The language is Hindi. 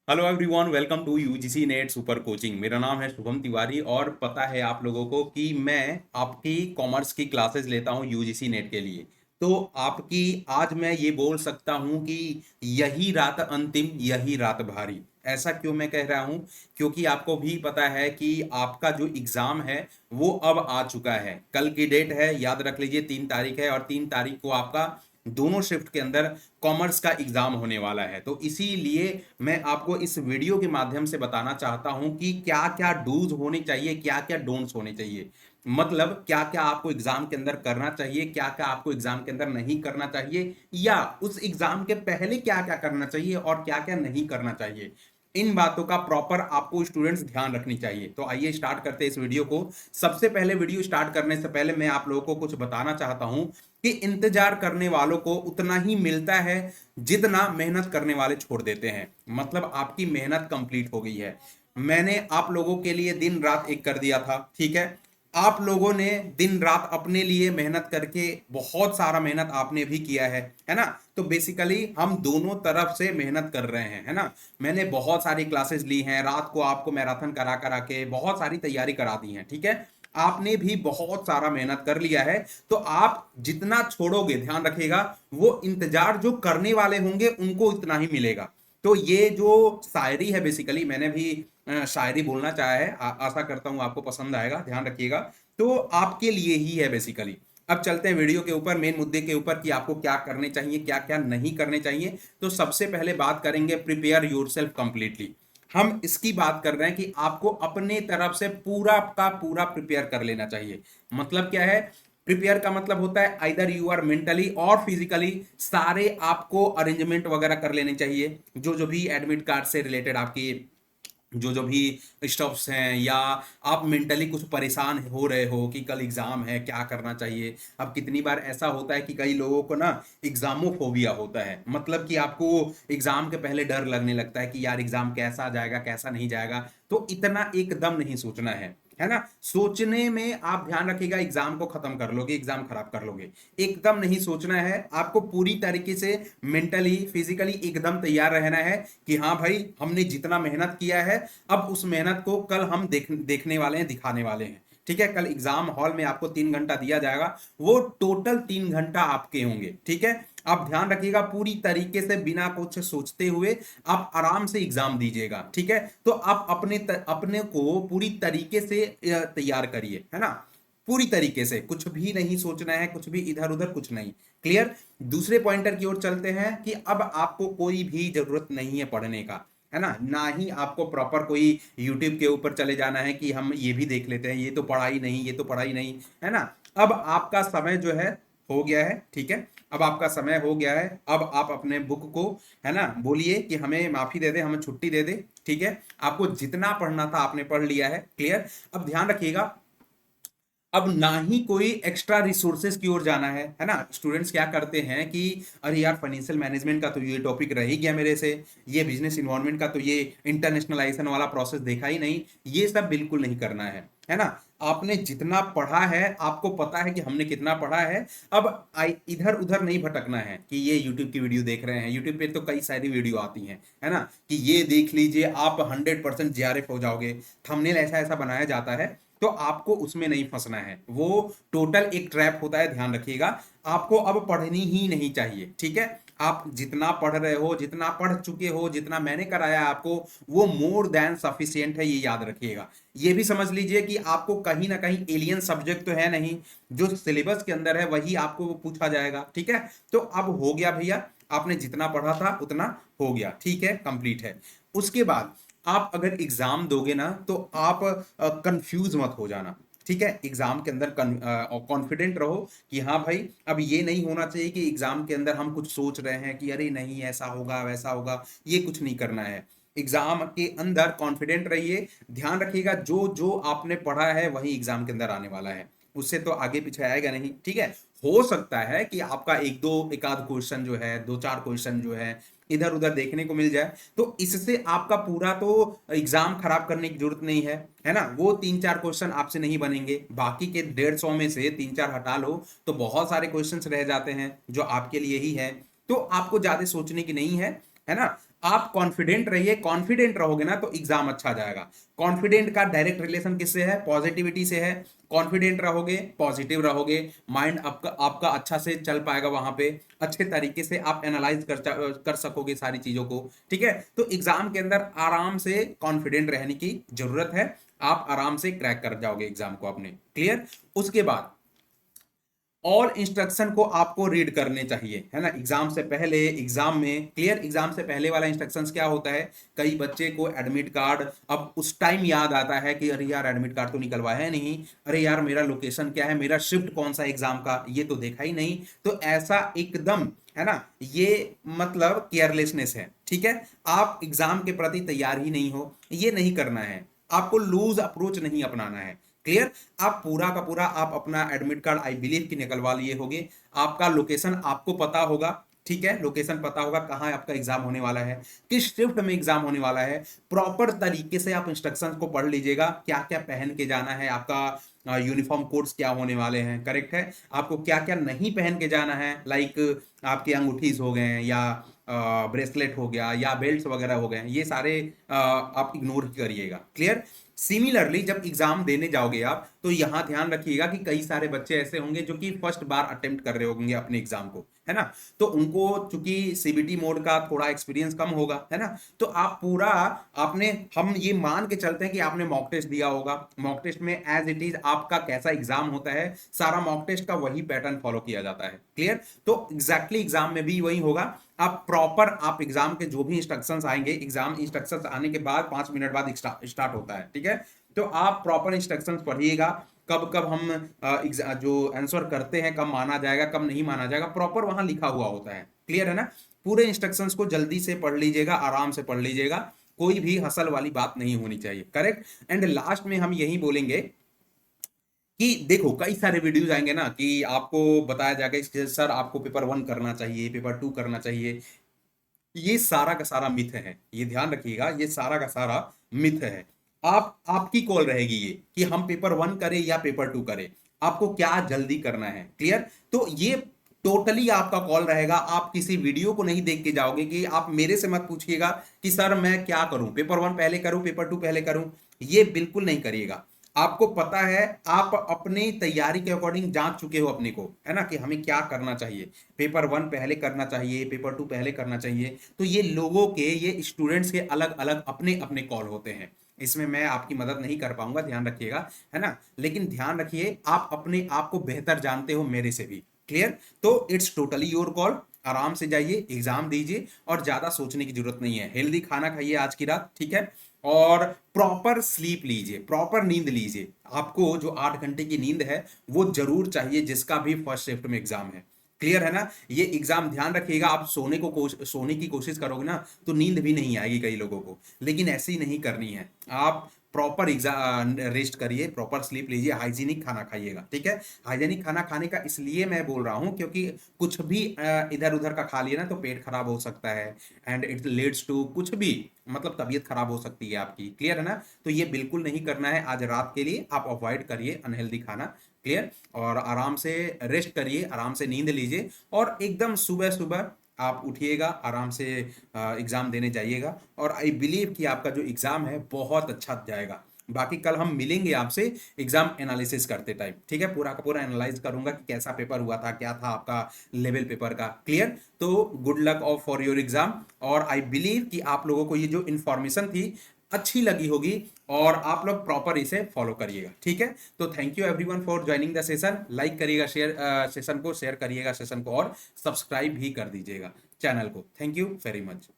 Hello everyone, welcome to UGC NET super coaching. मेरा नाम है शुभम तिवारी और पता है आप लोगों को कि मैं आपकी कॉमर्स की क्लासेस लेता हूं यूजीसी नेट के लिए। तो आपकी आज मैं ये बोल सकता हूं कि यही रात अंतिम, यही रात भारी। ऐसा क्यों मैं कह रहा हूं? क्योंकि आपको भी पता है कि आपका जो एग्ज़ाम है वो अब आ चुका है। कल की डेट है, याद रख लीजिए, 3 तारीख है और 3 तारीख को आपका दोनों शिफ्ट के अंदर कॉमर्स का एग्जाम होने वाला है। तो इसीलिए मैं आपको इस वीडियो के माध्यम से बताना चाहता हूं कि क्या क्या डूज होने चाहिए, क्या क्या डोंट्स होने चाहिए। मतलब क्या क्या आपको एग्जाम के अंदर करना चाहिए, क्या क्या आपको एग्जाम के अंदर नहीं करना चाहिए, या उस एग्जाम के पहले क्या क्या करना चाहिए और क्या क्या नहीं करना चाहिए। इन बातों का प्रॉपर आपको स्टूडेंट्स ध्यान रखनी चाहिए। तो आइए स्टार्ट करते हैं इस वीडियो को। सबसे पहले वीडियो स्टार्ट करने से पहले मैं आप लोगों को कुछ बताना चाहता हूं कि इंतजार करने वालों को उतना ही मिलता है जितना मेहनत करने वाले छोड़ देते हैं। मतलब आपकी मेहनत कंप्लीट हो गई है। मैंने आप लोगों के लिए दिन रात एक कर दिया था, ठीक है। आप लोगों ने दिन रात अपने लिए मेहनत करके बहुत सारा मेहनत आपने भी किया है ना। तो बेसिकली हम दोनों तरफ से मेहनत कर रहे हैं, है ना। मैंने बहुत सारी क्लासेस ली हैं, रात को आपको मैराथन करा करा के बहुत सारी तैयारी करा दी है, ठीक है। आपने भी बहुत सारा मेहनत कर लिया है। तो आप जितना छोड़ोगे, ध्यान रखिएगा, वो इंतजार जो करने वाले होंगे उनको इतना ही मिलेगा। तो ये जो शायरी है, बेसिकली मैंने भी शायरी बोलना चाहा है। आशा करता हूं आपको पसंद आएगा, ध्यान रखिएगा। तो आपके लिए ही है बेसिकली। अब चलते हैं वीडियो के ऊपर, मेन मुद्दे के ऊपर कि आपको क्या करने चाहिए, क्या क्या नहीं करने चाहिए। तो सबसे पहले बात करेंगे प्रिपेयर योरसेल्फ कंप्लीटली। हम इसकी बात कर रहे हैं कि आपको अपने तरफ से पूरा का पूरा प्रिपेयर कर लेना चाहिए। मतलब क्या है? प्रिपेयर का मतलब होता है आइदर यू आर मेंटली और फिजिकली सारे आपको अरेंजमेंट वगैरह कर लेने चाहिए। जो जो भी एडमिट कार्ड से रिलेटेड आपकी जो जो भी स्टॉप्स हैं, या आप मेंटली कुछ परेशान हो रहे हो कि कल एग्जाम है, क्या करना चाहिए। अब कितनी बार ऐसा होता है कि कई लोगों को ना एग्जामोफोबिया होता है। मतलब कि आपको एग्जाम के पहले डर लगने लगता है कि यार एग्जाम कैसा जाएगा, कैसा नहीं जाएगा। तो इतना एकदम नहीं सोचना है ना। सोचने में आप ध्यान रखिएगा, एग्जाम को खत्म कर लोगे, एग्जाम खराब कर लोगे। एकदम नहीं सोचना है आपको, पूरी तरीके से मेंटली फिजिकली एकदम तैयार रहना है कि हाँ भाई, हमने जितना मेहनत किया है, अब उस मेहनत को कल हम देखने वाले हैं, दिखाने वाले हैं। ठीक है, कल एग्जाम हॉल में आपको 3 घंटा दिया जाएगा, वो टोटल 3 घंटा आपके होंगे, ठीक है। आप ध्यान रखिएगा, पूरी तरीके से बिना कुछ सोचते हुए आप आराम से एग्जाम दीजिएगा, ठीक है। तो आप अपने को पूरी तरीके से तैयार करिए, है ना। पूरी तरीके से, कुछ भी नहीं सोचना है, कुछ भी इधर उधर कुछ नहीं। क्लियर। दूसरे पॉइंटर की ओर चलते हैं कि अब आपको कोई भी जरूरत नहीं है पढ़ने का, है ना। ना ही आपको प्रॉपर कोई यूट्यूब के ऊपर चले जाना है कि हम ये भी देख लेते हैं, ये तो पढ़ाई नहीं, ये तो पढ़ाई नहीं, है ना। अब आपका समय जो है हो गया है, ठीक है। अब आपका समय हो गया है, अब आप अपने बुक को, है ना, बोलिए कि हमें माफी दे दे, हमें छुट्टी दे दे, ठीक है। आपको जितना पढ़ना था आपने पढ़ लिया है, क्लियर। अब ध्यान रखिएगा, अब ना ही कोई एक्स्ट्रा रिसोर्सेज की ओर जाना है ना। स्टूडेंट्स क्या करते हैं कि अरे यार, फाइनेंशियल मैनेजमेंट का तो ये टॉपिक रह ही गया मेरे से, ये बिजनेस इन्वायरमेंट का तो ये इंटरनेशनलाइजेशन वाला प्रोसेस देखा ही नहीं। ये सब बिल्कुल नहीं करना है ना। आपने जितना पढ़ा है, आपको पता है कि हमने कितना पढ़ा है। अब इधर उधर नहीं भटकना है कि ये यूट्यूब की वीडियो देख रहे हैं, यूट्यूब पे तो कई सारी वीडियो आती हैं, है ना, कि ये देख लीजिए आप 100% जेआरएफ हो जाओगे। थंबनेल ऐसा ऐसा बनाया जाता है, तो आपको उसमें नहीं फंसना है। वो टोटल एक ट्रैप होता है, ध्यान रखिएगा। आपको अब पढ़नी ही नहीं चाहिए, ठीक है। आप जितना पढ़ रहे हो, जितना पढ़ चुके हो, जितना मैंने कराया आपको, वो मोर देन सफिशियंट है, ये याद रखिएगा। ये भी समझ लीजिए कि आपको कहीं ना कहीं एलियन सब्जेक्ट तो है नहीं, जो सिलेबस के अंदर है वही आपको पूछा जाएगा, ठीक है। तो अब हो गया भैया, आपने जितना पढ़ा था उतना हो गया, ठीक है, कंप्लीट है। उसके बाद आप अगर एग्जाम दोगे ना, तो आप कंफ्यूज मत हो जाना, ठीक है। एग्जाम के अंदर कॉन्फिडेंट रहो कि हाँ भाई, अब ये नहीं होना चाहिए कि एग्जाम के अंदर हम कुछ सोच रहे हैं कि अरे नहीं, ऐसा होगा वैसा होगा। ये कुछ नहीं करना है। एग्जाम के अंदर कॉन्फिडेंट रहिए। ध्यान रखिएगा, जो जो आपने पढ़ा है वही एग्जाम के अंदर आने वाला है, उससे तो आगे पीछे आएगा नहीं, ठीक है। हो सकता है कि आपका एक आध क्वेश्चन जो है, दो चार क्वेश्चन जो है इधर उधर देखने को मिल जाए, तो इससे आपका पूरा तो एग्जाम खराब करने की जरूरत नहीं है ना। वो 3 4 क्वेश्चन आपसे नहीं बनेंगे, बाकी के 150 में से 3 4 हटा लो तो बहुत सारे क्वेश्चन रह जाते हैं जो आपके लिए ही है। तो आपको ज्यादा सोचने की नहीं है। है ना। आप कॉन्फिडेंट रहिए, कॉन्फिडेंट रहोगे ना तो एग्जाम अच्छा जाएगा। कॉन्फिडेंट का डायरेक्ट रिलेशन किससे है? पॉजिटिविटी से है। कॉन्फिडेंट रहोगे, पॉजिटिव रहोगे, माइंड आपका आपका अच्छा से चल पाएगा, वहां पे अच्छे तरीके से आप एनालाइज कर सकोगे सारी चीजों को, ठीक है। तो एग्जाम के अंदर आराम से कॉन्फिडेंट रहने की जरूरत है, आप आराम से क्रैक कर जाओगे एग्जाम को अपने। क्लियर। उसके बाद ऑल इंस्ट्रक्शन को आपको रीड करने चाहिए, है ना, एग्जाम से पहले, एग्जाम में। क्लियर। एग्जाम से पहले वाला इंस्ट्रक्शंस क्या होता है? कई बच्चे को एडमिट कार्ड अब उस टाइम याद आता है कि अरे यार एडमिट कार्ड तो निकलवाया है नहीं, अरे यार मेरा लोकेशन क्या है, मेरा शिफ्ट कौन सा एग्जाम का, ये तो देखा ही नहीं। तो ऐसा एकदम, है ना, ये मतलब केयरलेसनेस है, ठीक है। आप एग्जाम के प्रति तैयार ही नहीं हो, ये नहीं करना है। आपको लूज अप्रोच नहीं अपनाना है। क्लियर। आप पूरा का पूरा आप अपना एडमिट कार्ड आई बिलीव कि निकलवा लिए होगे, आपका लोकेशन आपको पता होगा, ठीक है, लोकेशन पता होगा कहाँ आपका एग्जाम होने वाला है, किस शिफ्ट में एग्जाम होने वाला है। प्रॉपर तरीके से आप इंस्ट्रक्शंस को पढ़ लीजिएगा, क्या क्या पहन के जाना है, आपका यूनिफॉर्म कोड्स क्या होने वाले हैं, करेक्ट है। आपको क्या क्या नहीं पहन के जाना है, लाइक आपके अंगूठीज हो गए या ब्रेसलेट हो गया या बेल्ट वगैरह हो गए, ये सारे आप इग्नोर करिएगा। क्लियर। सिमिलरली जब एग्जाम देने जाओगे आप, तो यहां ध्यान रखिएगा कि कई सारे बच्चे ऐसे होंगे जो कि फर्स्ट बार अटेम्प्ट कर रहे होंगे अपने एग्जाम को, है ना। तो उनको चूंकि सीबीटी मोड का थोड़ा एक्सपीरियंस कम होगा, है ना। तो आप पूरा, आपने, हम ये मान के चलते हैं कि आपने मॉक टेस्ट दिया होगा, मॉक टेस्ट में एज इट इज आपका कैसा एग्जाम होता है, सारा मॉक टेस्ट का वही पैटर्न फॉलो किया जाता है। क्लियर। तो एग्जैक्टली एग्जाम में भी वही होगा। आप प्रॉपर, आप एग्जाम के जो भी इंस्ट्रक्शंस आएंगे, एग्जाम इंस्ट्रक्शंस आने के बाद 5 मिनट बाद स्टार्ट होता है, ठीक है। तो आप प्रॉपर इंस्ट्रक्शंस पढ़िएगा, कब कब हम जो आंसर करते हैं कब माना जाएगा कब नहीं माना जाएगा, प्रॉपर वहां लिखा हुआ होता है। क्लियर है ना। पूरे इंस्ट्रक्शंस को जल्दी से पढ़ लीजिएगा, आराम से पढ़ लीजिएगा, कोई भी हसल वाली बात नहीं होनी चाहिए, करेक्ट। एंड लास्ट में हम यही बोलेंगे कि देखो कई सारे वीडियोज आएंगे ना कि आपको बताया जाएगा कि सर आपको पेपर 1 करना चाहिए, पेपर 2 करना चाहिए। ये सारा का सारा मिथ है, ये ध्यान रखिएगा, ये सारा का सारा मिथ है। आपकी कॉल रहेगी ये कि हम पेपर 1 करें या पेपर 2 करें, आपको क्या जल्दी करना है। क्लियर। तो ये टोटली आपका कॉल रहेगा। आप किसी वीडियो को नहीं देख के जाओगे, कि आप मेरे से मत पूछिएगा कि सर मैं क्या करूं, पेपर 1 पहले करूं पेपर 2 पहले करूं, ये बिल्कुल नहीं करिएगा। आपको पता है, आप अपनी तैयारी के अकॉर्डिंग जांच चुके हो अपने को, है ना, कि हमें क्या करना चाहिए, पेपर 1 पहले करना चाहिए, पेपर 2 पहले करना चाहिए। तो ये लोगों के, ये स्टूडेंट्स के अलग अलग अपने अपने कॉल होते हैं, इसमें मैं आपकी मदद नहीं कर पाऊंगा, ध्यान रखिएगा, है ना। लेकिन ध्यान रखिए, आप अपने आप को बेहतर जानते हो मेरे से भी। क्लियर। तो इट्स टोटली योर कॉल, आराम से जाइए, एग्जाम दीजिए, और ज्यादा सोचने की जरूरत नहीं है। हेल्दी खाना खाइए आज की रात, ठीक है, और प्रॉपर स्लीप लीजिए, प्रॉपर नींद लीजिए। आपको जो 8 घंटे की नींद है वो जरूर चाहिए, जिसका भी फर्स्ट शिफ्ट में एग्जाम है। क्लियर है ना। ये एग्जाम ध्यान रखिएगा, आप सोने की कोशिश करोगे ना तो नींद भी नहीं आएगी कई लोगों को, लेकिन ऐसी नहीं करनी है। आप प्रॉपर एग्जाम रेस्ट करिए, प्रॉपर स्लीप लीजिए, हाइजीनिक खाना खाइएगा, ठीक है। हाइजीनिक खाना खाने का इसलिए मैं बोल रहा हूं क्योंकि कुछ भी इधर उधर का खा लिया ना तो पेट खराब हो सकता है, एंड इट लीड्स टू कुछ भी, मतलब तबीयत खराब हो सकती है आपकी। क्लियर है ना। तो ये बिल्कुल नहीं करना है, आज रात के लिए आप अवॉइड करिए अनहेल्दी खाना। क्लियर। और आराम से रेस्ट करिए, आराम से नींद लीजिए, और एकदम सुबह सुबह आप उठिएगा, आराम से एग्जाम देने जाइएगा, और आई बिलीव कि आपका जो एग्जाम है बहुत अच्छा जाएगा। बाकी कल हम मिलेंगे आपसे एग्जाम एनालिसिस करते टाइम, ठीक है, पूरा का पूरा एनालाइज करूंगा कि कैसा पेपर हुआ था, क्या था आपका लेवल पेपर का। क्लियर। तो good luck of for your exam, और आई बिलीव कि आप लोगों को ये जो इंफॉर्मेशन थी अच्छी लगी होगी, और आप लोग प्रॉपर इसे फॉलो करिएगा, ठीक है। तो thank you everyone for joining the session. Like करिएगा, सेशन को शेयर करिएगा सेशन को, और सब्सक्राइब भी कर दीजिएगा चैनल को। Thank you very much.